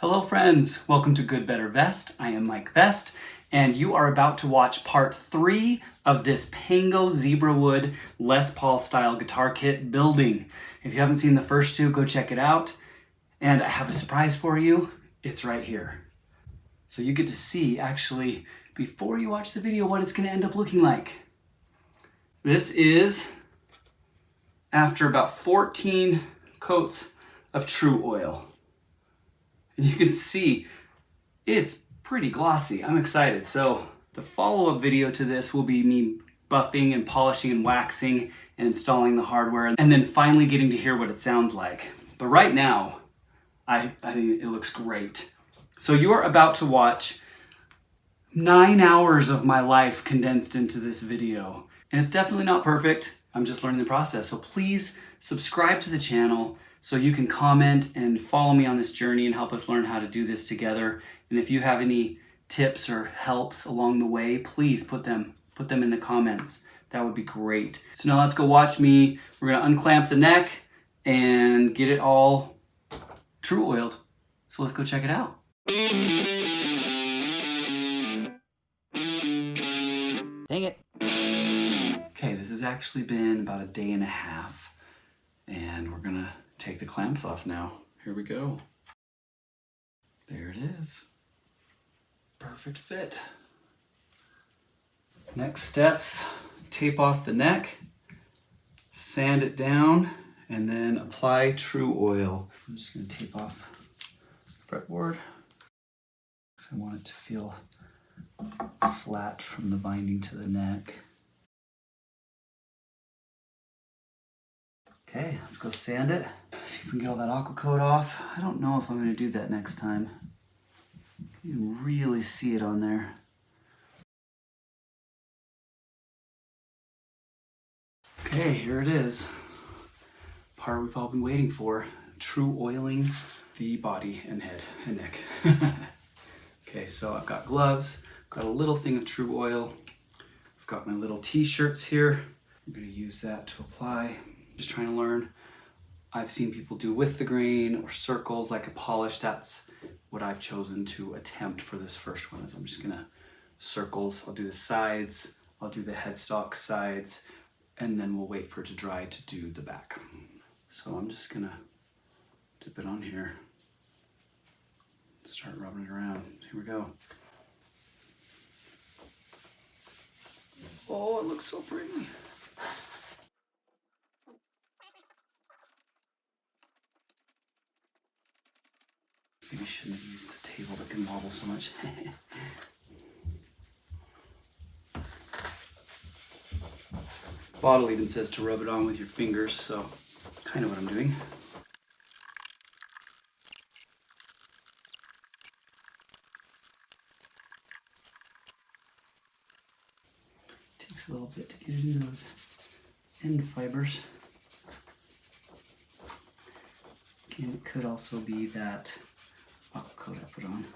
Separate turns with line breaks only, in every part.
Hello friends, welcome to Good Better Vest. I am Mike Vest, and you are about to watch part 3 of this Pango Zebrawood Les Paul style guitar kit building. If you haven't seen the first two, go check it out. And I have a surprise for you. It's right here. So you get to see, actually, before you watch the video, what it's going to end up looking like. This is after about 14 coats of Tru-Oil. And you can see it's pretty glossy. I'm excited. So the follow-up video to this will be me buffing and polishing and waxing and installing the hardware and then finally getting to hear what it sounds like. But right now, I think it looks great. So you are about to watch 9 hours of my life condensed into this video. And it's definitely not perfect. I'm just learning the process. So please subscribe to the channel so you can comment and follow me on this journey and help us learn how to do this together. And if you have any tips or helps along the way, please put them in the comments. That would be great. So now let's go watch me. We're gonna unclamp the neck and get it all Tru-Oiled. So let's go check it out. Dang it. Okay, this has actually been about a day and a half, and we're gonna take the clamps off now. Here we go. There it is. Perfect fit. Next steps, tape off the neck, sand it down, and then apply Tru-Oil. I'm just gonna tape off the fretboard. I want it to feel flat from the binding to the neck. Okay, let's go sand it. See if we can get all that Aqua Coat off. I don't know if I'm gonna do that next time. You can really see it on there. Okay, here it is. Part we've all been waiting for. Tru-Oiling the body and head and neck. Okay, so I've got gloves, got a little thing of Tru-Oil. I've got my little t-shirts here. I'm gonna use that to apply. Just trying to learn. I've seen people do with the grain or circles like a polish. That's what I've chosen to attempt for this first one. Is I'm just gonna circles. I'll do the sides, I'll do the headstock sides, and then we'll wait for it to dry to do the back. So I'm just gonna dip it on here. Start rubbing it around. Here we go. Oh, it looks so pretty. Maybe shouldn't have used the table that can wobble so much. Bottle even says to rub it on with your fingers, so that's kind of what I'm doing. Takes a little bit to get into those end fibers. And it could also be that Aqua Coat I put on.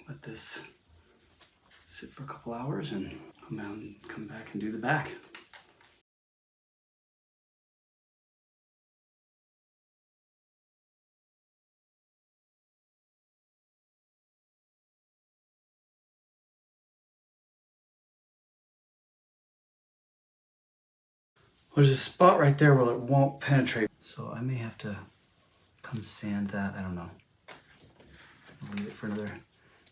Let this sit for a couple hours and come back and do the back. There's a spot right there where it won't penetrate. So I may have to come sand that, I don't know. I'll leave it for another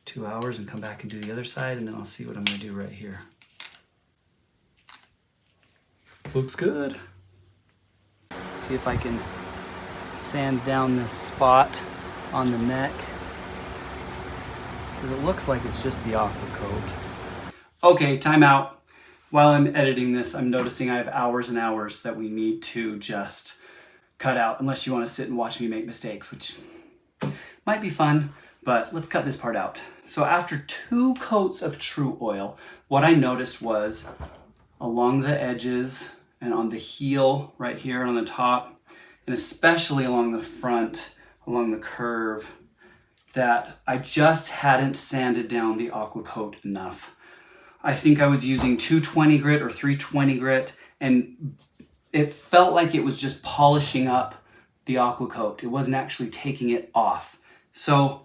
2 hours and come back and do the other side, and then I'll see what I'm gonna do right here. Looks good. See if I can sand down this spot on the neck, because it looks like it's just the Aqua Coat. Okay, time out. While I'm editing this, I'm noticing I have hours and hours that we need to just cut out, unless you want to sit and watch me make mistakes, which might be fun, but let's cut this part out. So after 2 coats of Tru-Oil, what I noticed was along the edges and on the heel right here and on the top, and especially along the front, along the curve, that I just hadn't sanded down the Aqua Coat enough. I think I was using 220 grit or 320 grit, and it felt like it was just polishing up the Aqua Coat. It wasn't actually taking it off. So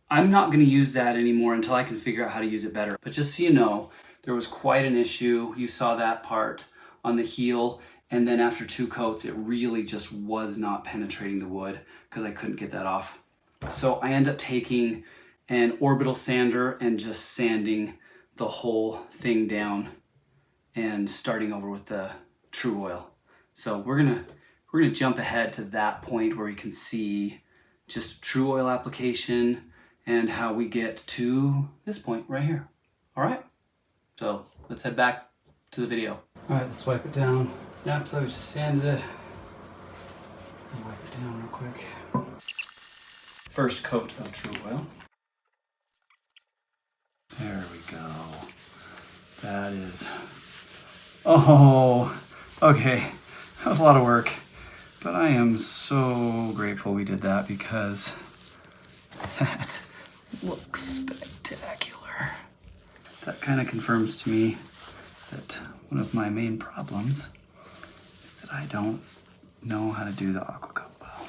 I'm not going to use that anymore until I can figure out how to use it better. But just so you know, there was quite an issue. You saw that part on the heel, and then after 2 coats, it really just was not penetrating the wood because I couldn't get that off. So I end up taking an orbital sander and just sanding the whole thing down and starting over with the Tru-Oil. So we're gonna jump ahead to that point where we can see just Tru-Oil application and how we get to this point right here. All right, so let's head back to the video. All right, let's wipe it down. Snap, so I just sanded it. I'll wipe it down real quick. First coat of Tru-Oil. There we go. That is, oh, okay. That was a lot of work, but I am so grateful we did that because that looks spectacular. That kind of confirms to me that one of my main problems is that I don't know how to do the Aqua Coat well.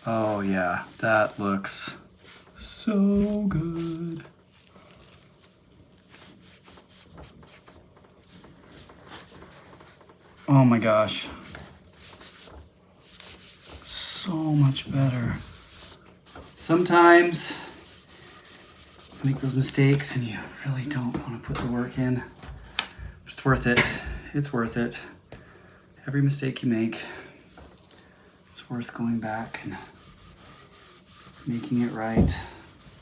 Oh yeah, that looks so good. Oh my gosh. So much better. Sometimes you make those mistakes and you really don't want to put the work in. But it's worth it. It's worth it. Every mistake you make, it's worth going back and making it right.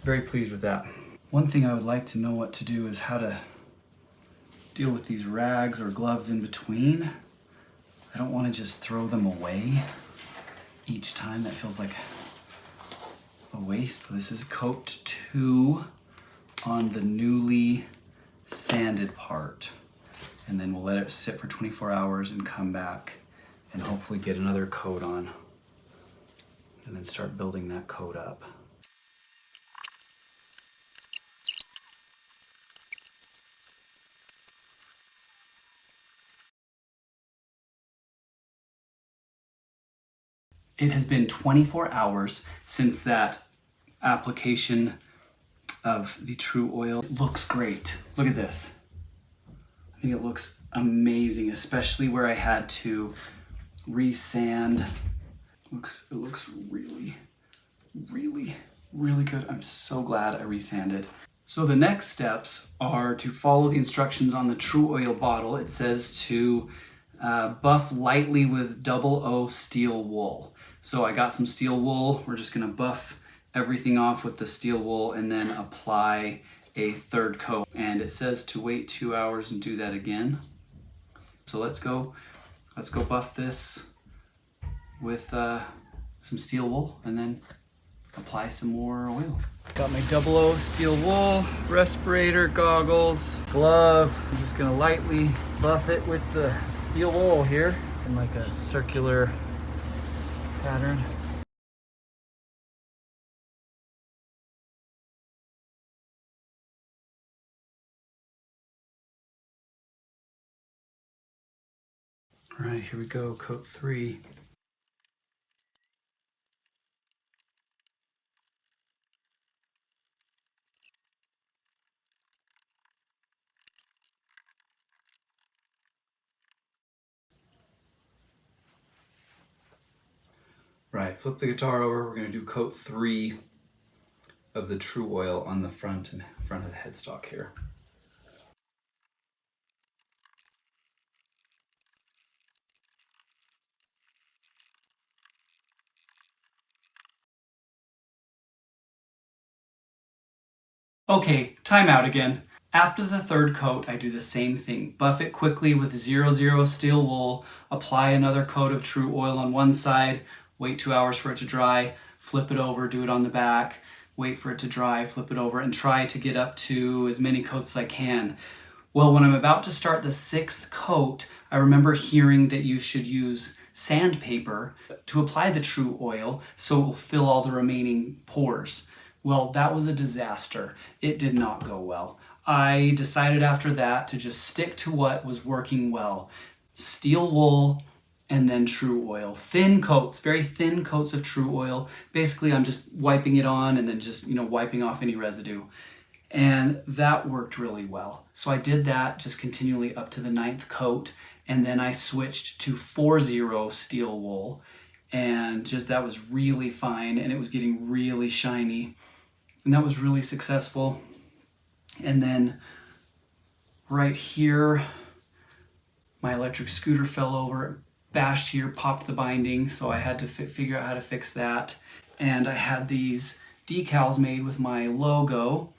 Very pleased with that. One thing I would like to know what to do is how to deal with these rags or gloves in between. I don't want to just throw them away each time. That feels like a waste. This is coat 2 on the newly sanded part. And then we'll let it sit for 24 hours and come back and hopefully get another coat on. And then start building that coat up. It has been 24 hours since that application of the Tru-Oil. It looks great. Look at this. I think it looks amazing, especially where I had to resand. It looks really, really, really good. I'm so glad I resanded. So the next steps are to follow the instructions on the Tru-Oil bottle. It says to buff lightly with 00 steel wool. So I got some steel wool. We're just gonna buff everything off with the steel wool and then apply a 3rd coat. And it says to wait 2 hours and do that again. So let's go buff this with some steel wool and then apply some more oil. Got my 00 steel wool, respirator, goggles, glove. I'm just gonna lightly buff it with the steel wool here in like a circular pattern. All right, here we go, coat 3. Right, flip the guitar over. We're gonna do coat 3 of the Tru-Oil on the front of the headstock here. Okay, time out again. After the 3rd coat, I do the same thing. Buff it quickly with 00 steel wool, apply another coat of Tru-Oil on one side, wait 2 hours for it to dry, flip it over, do it on the back, wait for it to dry, flip it over, and try to get up to as many coats as I can. Well, when I'm about to start the 6th coat, I remember hearing that you should use sandpaper to apply the Tru-Oil so it will fill all the remaining pores. Well, that was a disaster. It did not go well. I decided after that to just stick to what was working well. Steel wool and then Tru-Oil. Thin coats, very thin coats of Tru-Oil. Basically, I'm just wiping it on and then just, wiping off any residue. And that worked really well. So I did that just continually up to the 9th coat, and then I switched to 4-0 steel wool, and just that was really fine, and it was getting really shiny, and that was really successful. And then right here, my electric scooter fell over, bashed here, popped the binding, so I had to figure out how to fix that. And I had these decals made with my logo,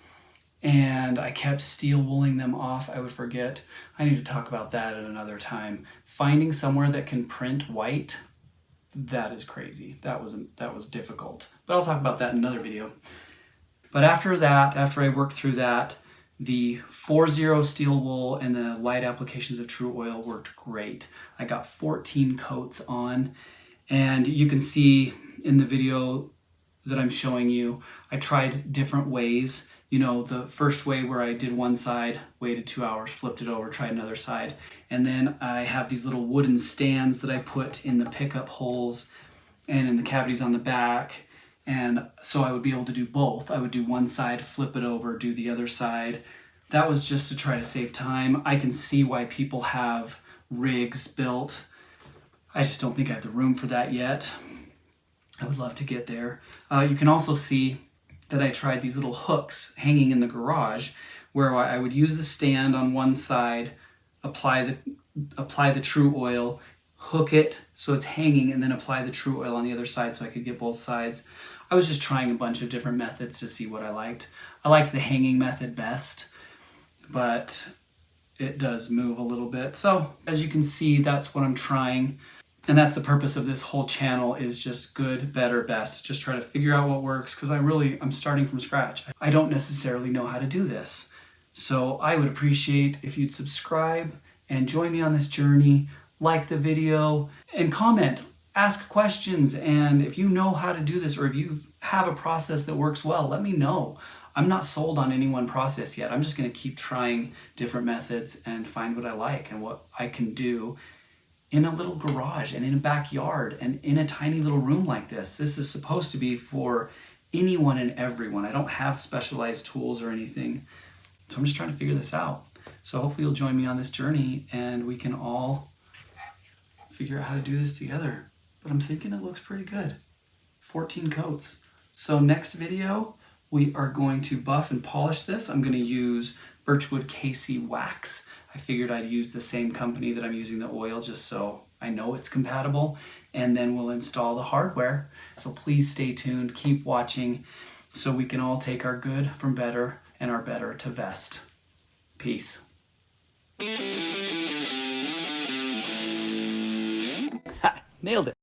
and I kept steel wooling them off. I would forget. I need to talk about that at another time. Finding somewhere that can print white, that is crazy. That was difficult. But I'll talk about that in another video. But after that, after I worked through that, the 4-0 steel wool and the light applications of Tru-Oil worked great. I got 14 coats on, and you can see in the video that I'm showing you, I tried different ways. The first way where I did one side, waited 2 hours, flipped it over, tried another side. And then I have these little wooden stands that I put in the pickup holes and in the cavities on the back. And so I would be able to do both. I would do one side, flip it over, do the other side. That was just to try to save time. I can see why people have rigs built. I just don't think I have the room for that yet. I would love to get there. You can also see that I tried these little hooks hanging in the garage where I would use the stand on one side, apply the Tru-Oil, hook it so it's hanging, and then apply the Tru-Oil on the other side so I could get both sides. I was just trying a bunch of different methods to see what I liked. I liked the hanging method best, but it does move a little bit. So as you can see, that's what I'm trying. And that's the purpose of this whole channel, is just good, better, best. Just try to figure out what works, because I'm starting from scratch. I don't necessarily know how to do this. So I would appreciate if you'd subscribe and join me on this journey, like the video, and comment, ask questions. And if you know how to do this, or if you have a process that works well, let me know. I'm not sold on any one process yet. I'm just gonna keep trying different methods and find what I like and what I can do in a little garage and in a backyard and in a tiny little room like this. This is supposed to be for anyone and everyone. I don't have specialized tools or anything. So I'm just trying to figure this out. So hopefully you'll join me on this journey and we can all figure out how to do this together. But I'm thinking it looks pretty good. 14 coats. So next video, we are going to buff and polish this. I'm gonna use Birchwood KC Wax. I figured I'd use the same company that I'm using the oil, just so I know it's compatible, and then we'll install the hardware. So please stay tuned, keep watching, so we can all take our good from better and our better to vest. Peace. Ha, nailed it.